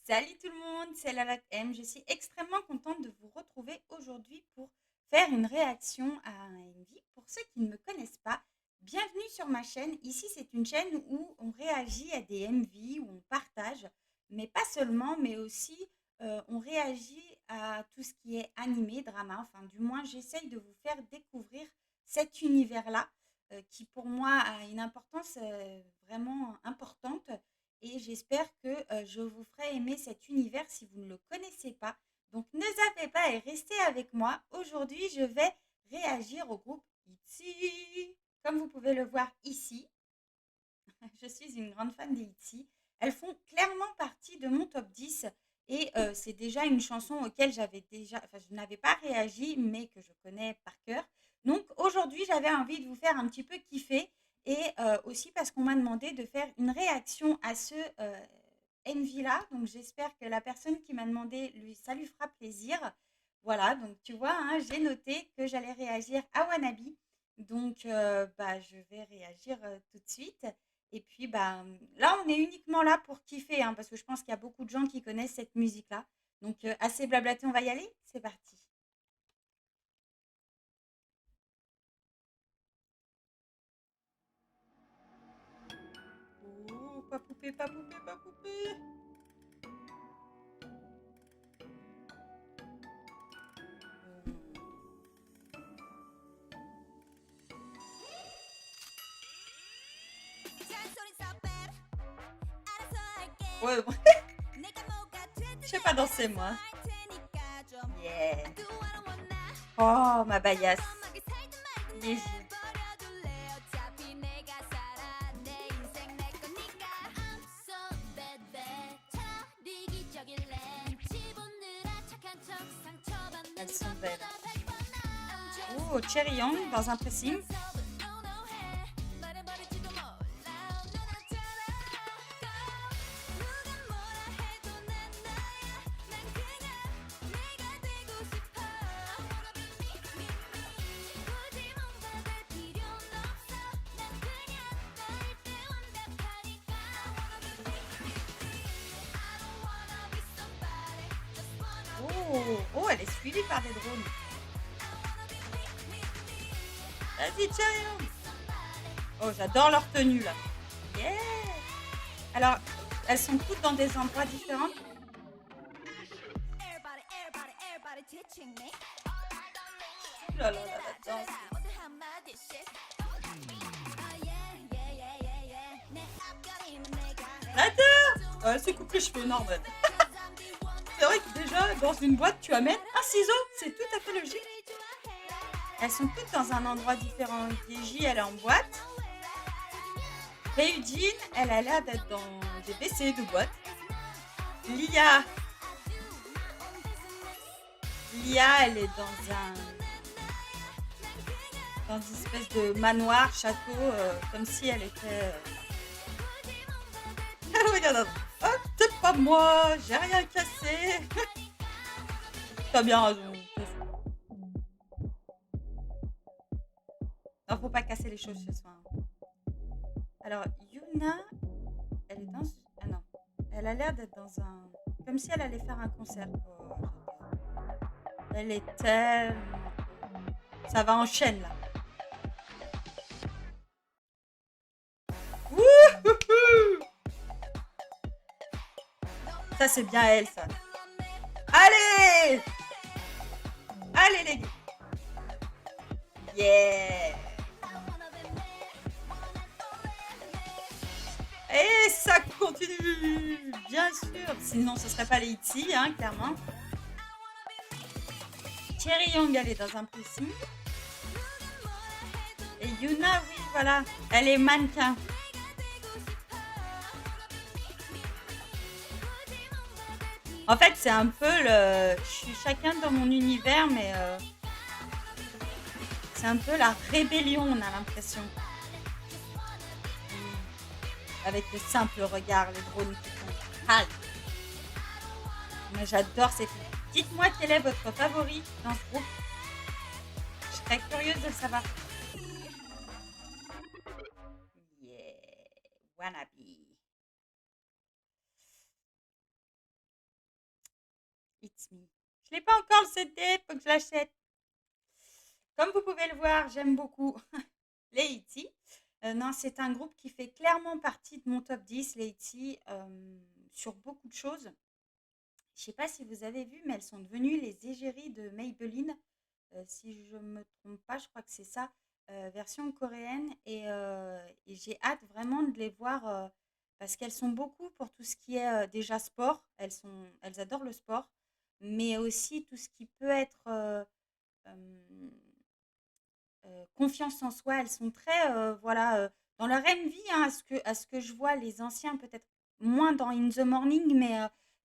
Salut tout le monde, c'est Lala M. Je suis extrêmement contente de vous retrouver aujourd'hui pour faire une réaction à un MV. Pour ceux qui ne me connaissent pas, bienvenue sur ma chaîne. Ici, c'est une chaîne où on réagit à des MV, où on partage, mais pas seulement, mais aussi on réagit à tout ce qui est animé, drama. Enfin, du moins, j'essaye de vous faire découvrir cet univers-là qui, pour moi, a une importance vraiment importante et j'espère que je vous ferai aimer cet univers si vous ne le connaissez pas. Donc ne zappez pas et restez avec moi. Aujourd'hui, je vais réagir au groupe ITZY. Comme vous pouvez le voir ici, je suis une grande fan des ITZY. Elles font clairement partie de mon top 10 et c'est déjà une chanson auquel je n'avais pas réagi, mais que je connais par cœur. Donc aujourd'hui, j'avais envie de vous faire un petit peu kiffer et aussi parce qu'on m'a demandé de faire une réaction à ce MV là. Donc j'espère que la personne qui m'a demandé, ça lui fera plaisir. Voilà, donc tu vois, hein, j'ai noté que j'allais réagir à Wannabe. Donc je vais réagir tout de suite. Et puis, bah, là, on est uniquement là pour kiffer, hein, parce que je pense qu'il y a beaucoup de gens qui connaissent cette musique-là. Donc, assez blablaté, on va y aller? C'est parti. Oh, pas poupée, pas poupée, pas poupée. Ouais, bon, je sais pas danser, moi. Yeah. Oh, ma baillasse. Léger. Elles sont belles. Oh, Cherry Young dans un pressing. Oh, oh, elle est suivie par des drones. Vas-y, Cherry Young. Oh, j'adore leur tenue là. Yeah. Alors, elles sont toutes dans des endroits différents. Ouh là là là, la danse. Attends. Oh, elle se coupe les cheveux, normal. C'est vrai que déjà, dans une boîte, tu amènes un ciseau. C'est tout à fait logique. Elles sont toutes dans un endroit différent. Yeji, elle est en boîte. Ryujin, elle a l'air d'être dans des WC de boîte. Lia, elle est dans une espèce de manoir, château, comme si elle était. Regarde, oh, c'est pas moi, j'ai rien cassé. T'as bien raison. Non, faut pas casser les choses ce soir. Alors, Yuna, elle est dans. Ah non. Elle a l'air d'être dans un. Comme si elle allait faire un concert. Oh, elle est tellement. Ça va en chaîne là. Wouhou. Ça, c'est bien elle, ça. Allez. Allez, les gars. Yeah. Et ça continue. Bien sûr. Sinon, ce serait pas les ITZY, hein, clairement. Cherry Young, elle est dans un pressing. Et Yuna, oui, voilà. Elle est mannequin. En fait, c'est un peu le. Je suis chacun dans mon univers, mais c'est un peu la rébellion, on a l'impression. Avec le simple regard, les drones qui font halt. Mais j'adore ces filles. Dites-moi quel est votre favori dans ce groupe. Je serais curieuse de le savoir. Yeah, Wannabe. It's Me. Je l'ai pas encore le CD, faut que je l'achète. Comme vous pouvez le voir, j'aime beaucoup les ITZY. Non, c'est un groupe qui fait clairement partie de mon top 10, les ITZY, sur beaucoup de choses. Je sais pas si vous avez vu, mais elles sont devenues les égéries de Maybelline. Si je me trompe pas, je crois que c'est ça, version coréenne. Et j'ai hâte vraiment de les voir parce qu'elles sont beaucoup pour tout ce qui est déjà sport. Elles adorent le sport, mais aussi tout ce qui peut être euh, confiance en soi. Elles sont très, voilà, dans leur MV, hein, à ce que je vois, les anciens, peut-être moins dans In the Morning, mais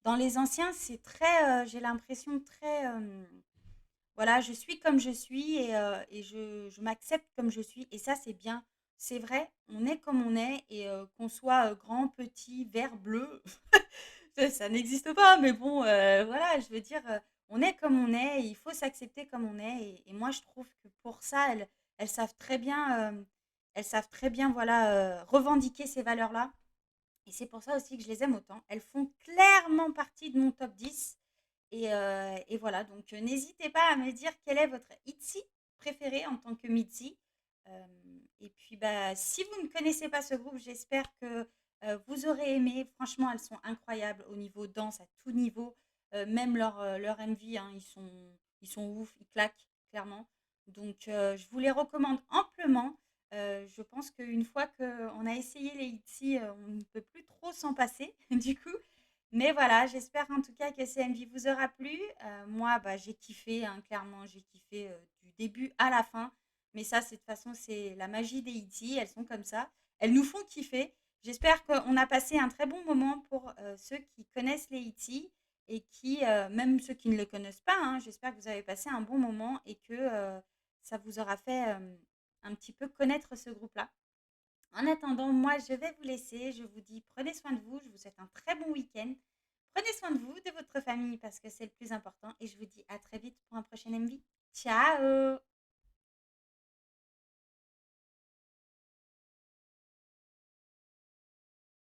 dans les anciens, c'est très, j'ai l'impression, très, voilà, je suis comme je suis et je m'accepte comme je suis. Et ça, c'est bien. C'est vrai, on est comme on est et qu'on soit grand, petit, vert, bleu, ça n'existe pas, mais bon, voilà, je veux dire, on est comme on est, et il faut s'accepter comme on est. Et moi, je trouve que pour ça, elles savent très bien, voilà, revendiquer ces valeurs-là. Et c'est pour ça aussi que je les aime autant. Elles font clairement partie de mon top 10. Et voilà, donc n'hésitez pas à me dire quel est votre ITZY préféré en tant que Mitzi. Euh, et puis, bah, si vous ne connaissez pas ce groupe, j'espère que vous aurez aimé. Franchement, elles sont incroyables au niveau danse, à tout niveau. Même leur MV, hein, ils sont ouf, ils claquent, clairement. Donc, je vous les recommande amplement. Je pense qu'une fois qu'on a essayé les ITZY, on ne peut plus trop s'en passer, du coup. Mais voilà, j'espère en tout cas que CMV vous aura plu. Moi, bah, j'ai kiffé, hein, clairement, j'ai kiffé du début à la fin. Mais ça, c'est de toute façon, c'est la magie des E.T., elles sont comme ça. Elles nous font kiffer. J'espère qu'on a passé un très bon moment pour ceux qui connaissent les E.T. et qui, même ceux qui ne le connaissent pas, hein, j'espère que vous avez passé un bon moment et que ça vous aura fait un petit peu connaître ce groupe-là. En attendant, moi, je vais vous laisser. Je vous dis, prenez soin de vous. Je vous souhaite un très bon week-end. Prenez soin de vous, de votre famille, parce que c'est le plus important. Et je vous dis à très vite pour un prochain MV. Ciao!